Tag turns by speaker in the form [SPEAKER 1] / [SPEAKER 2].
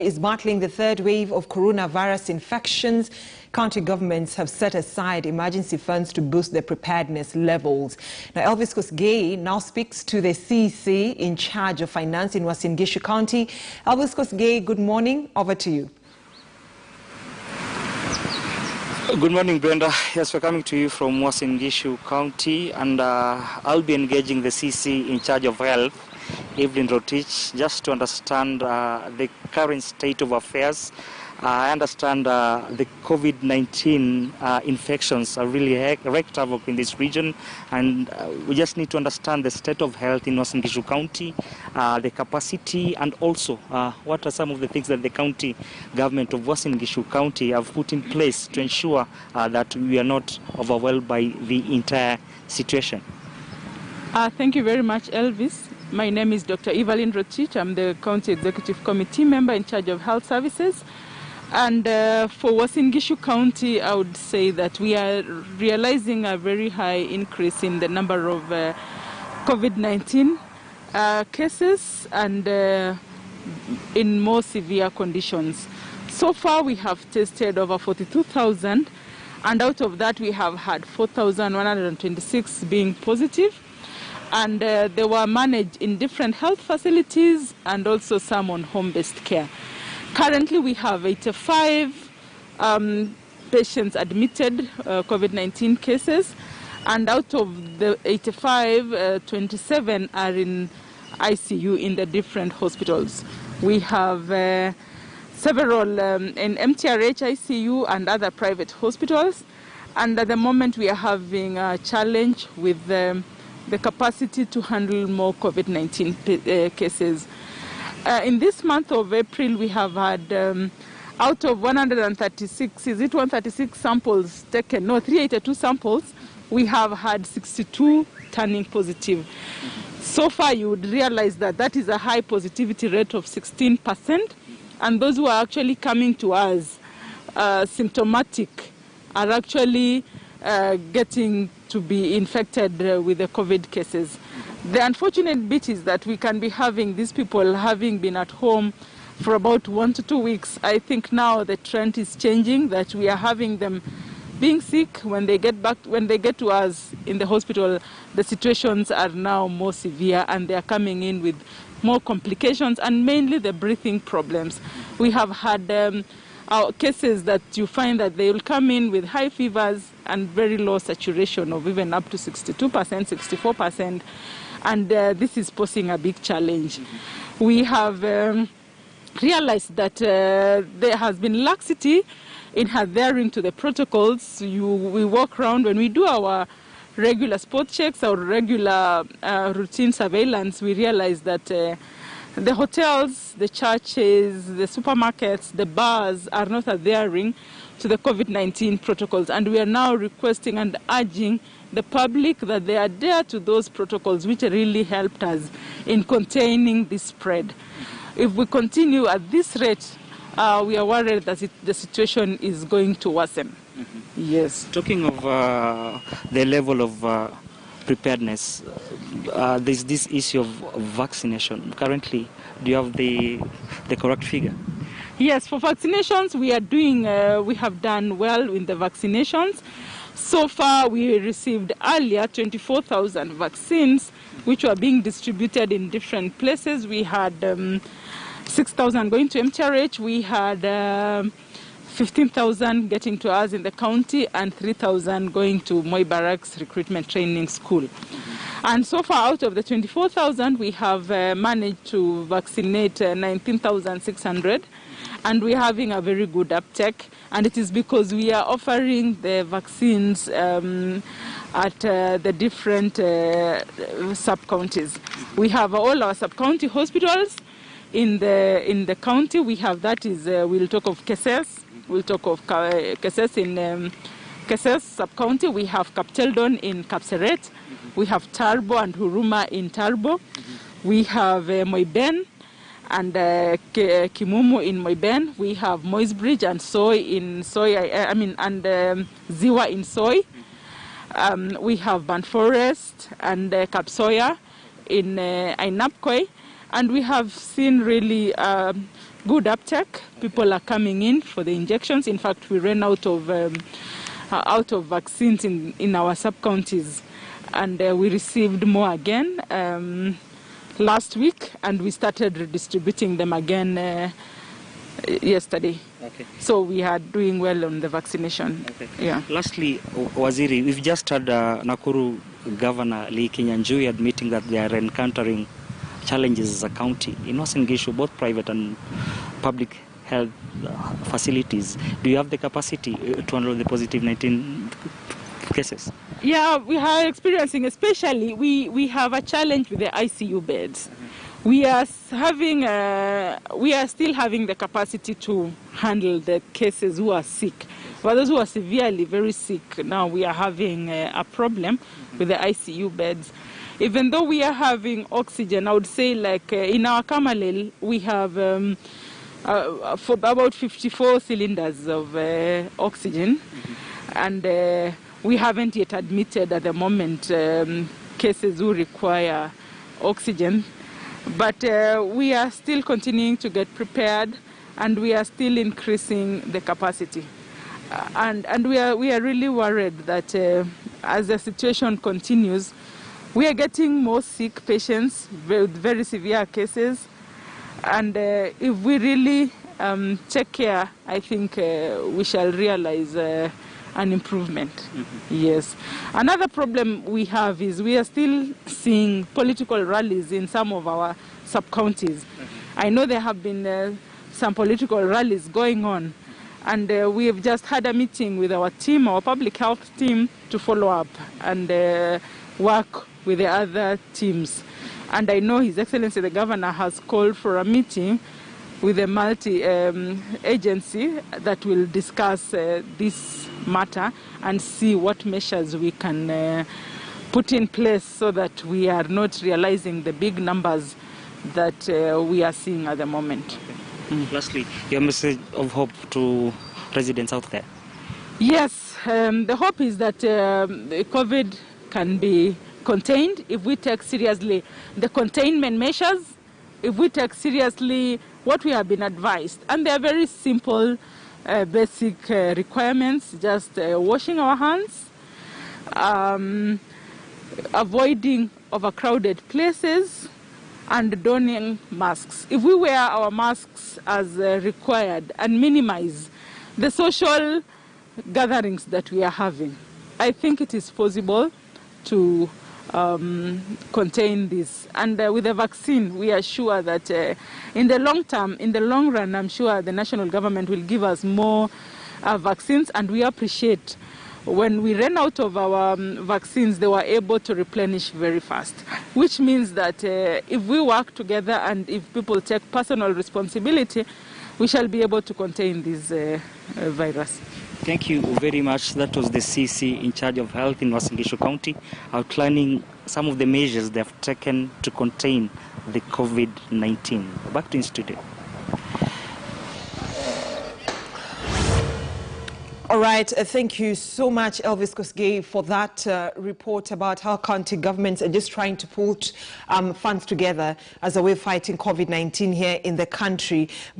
[SPEAKER 1] Is battling the third wave of coronavirus infections. County governments have set aside emergency funds to boost their preparedness levels. Now, Elvis Kosgei now speaks to the CEC in charge of finance in Uasin Gishu County. Elvis Kosgei, good morning. Over to you.
[SPEAKER 2] Good morning, Brenda. Yes, we're coming to you from Uasin Gishu County, and I'll be engaging the CEC in charge of health, Evelyn Rotich, just to understand the current state of affairs. I understand the COVID-19 infections are really wreaked havoc in this region, and we just need to understand the state of health in Uasin Gishu County, the capacity, and also what are some of the things that the county government of Uasin Gishu County have put in place to ensure that we are not overwhelmed by the entire situation.
[SPEAKER 3] Thank you very much, Elvis. My name is Dr. Evelyn Rotich. I'm the County Executive Committee member in charge of health services. And for Uasin Gishu County, I would say that we are realizing a very high increase in the number of COVID-19 cases and in more severe conditions. So far, we have tested over 42,000, and out of that, we have had 4,126 being positive. And they were managed in different health facilities and also some on home-based care. Currently, we have 85 patients admitted, COVID-19 cases, and out of the 85, 27 are in ICU in the different hospitals. We have several in MTRH ICU and other private hospitals, and at the moment we are having a challenge with the capacity to handle more COVID-19 cases. In this month of April, we have had, out of 136, is it 136 samples taken? No, 382 samples, we have had 62 turning positive. So far, you would realize that that is a high positivity rate of 16%, and those who are actually coming to us symptomatic are actually getting to be infected with the COVID cases. The unfortunate bit is that we can be having these people having been at home for about 1 to 2 weeks. I think now the trend is changing, that we are having them being sick. When they get to us in the hospital, the situations are now more severe and they are coming in with more complications and mainly the breathing problems. We have had our cases that you find that they will come in with high fevers and very low saturation of even up to 62%, 64%. And this is posing a big challenge. We have realized that there has been laxity in adhering to the protocols. We walk around, when we do our regular spot checks, our regular routine surveillance, we realize that the hotels, the churches, the supermarkets, the bars are not adhering to the COVID-19 protocols. And we are now requesting and urging the public that they adhere to those protocols, which really helped us in containing the spread. If we continue at this rate, we are worried that the situation is going to worsen. Yes.
[SPEAKER 2] Talking of the level of preparedness, there's this issue of vaccination. Currently, do you have the correct figure?
[SPEAKER 3] Yes, for vaccinations, we have done well in the vaccinations. So far, we received earlier 24,000 vaccines, which were being distributed in different places. We had 6,000 going to MTRH. We had 15,000 getting to us in the county and 3,000 going to Moi Barracks Recruitment Training School. And so far, out of the 24,000, we have managed to vaccinate 19,600. And we're having a very good uptake, and it is because we are offering the vaccines at the different sub-counties. We have all our sub-county hospitals in the county. We have, that is, we'll talk of Keses. We'll talk of Keses in Keses sub-county. We have Kapteldon in Kapseret. We have Tarbo and Huruma in Tarbo. We have Moiben and Kimumu in Moiben. We have Moisbridge and Soy in Soy, and Ziwa in Soy. We have Banforest and Kapsoya in Ainapkoi. And we have seen really good uptake. People are coming in for the injections. In fact, we ran out of vaccines in our sub-counties, and we received more again last week, and we started redistributing them again yesterday.
[SPEAKER 2] Okay.
[SPEAKER 3] So we are doing well on the vaccination.
[SPEAKER 2] Okay.
[SPEAKER 3] Yeah.
[SPEAKER 2] Lastly, Waziri, we've just had Nakuru Governor Lee Kinyanjui admitting that they are encountering challenges as a county in Uasin Gishu, both private and public health facilities. Do you have the capacity to handle the positive 19 cases?
[SPEAKER 3] Yeah, we are experiencing, especially we have a challenge with the ICU beds. We are still having the capacity to handle the cases who are sick. For those who are severely very sick, now we are having a problem with the ICU beds. Even though we are having oxygen, I would say like in our Kamalel, we have for about 54 cylinders of oxygen, and we haven't yet admitted at the moment cases who require oxygen. But we are still continuing to get prepared, and we are still increasing the capacity. And we are really worried that as the situation continues, we are getting more sick patients with very severe cases. And if we really take care, I think we shall realize an improvement. Yes. Another problem we have is we are still seeing political rallies in some of our sub-counties. I know there have been some political rallies going on, and we have just had a meeting with our team, our public health team, to follow up and work with the other teams. And I know His Excellency the Governor has called for a meeting with a multi-agency that will discuss this matter and see what measures we can put in place so that we are not realizing the big numbers that we are seeing at the moment.
[SPEAKER 2] Lastly, your message of hope to residents out there?
[SPEAKER 3] Yes, the hope is that COVID can be contained if we take seriously the containment measures, if we take seriously what we have been advised. And they are very simple, basic requirements, just washing our hands, avoiding overcrowded places, and donning masks. If we wear our masks as required and minimize the social gatherings that we are having, I think it is possible to contain this. And with the vaccine, we are sure that in the long term, in the long run, I'm sure the national government will give us more vaccines, and we appreciate when we ran out of our vaccines, they were able to replenish very fast, which means that if we work together and if people take personal responsibility, we shall be able to contain this virus.
[SPEAKER 2] Thank you very much. That was the CC in charge of health in Uasin Gishu County, outlining some of the measures they have taken to contain the COVID-19. Back to in studio.
[SPEAKER 1] All right, thank you so much, Elvis Kosgei, for that report about how county governments are just trying to put funds together as a way of fighting COVID-19 here in the country.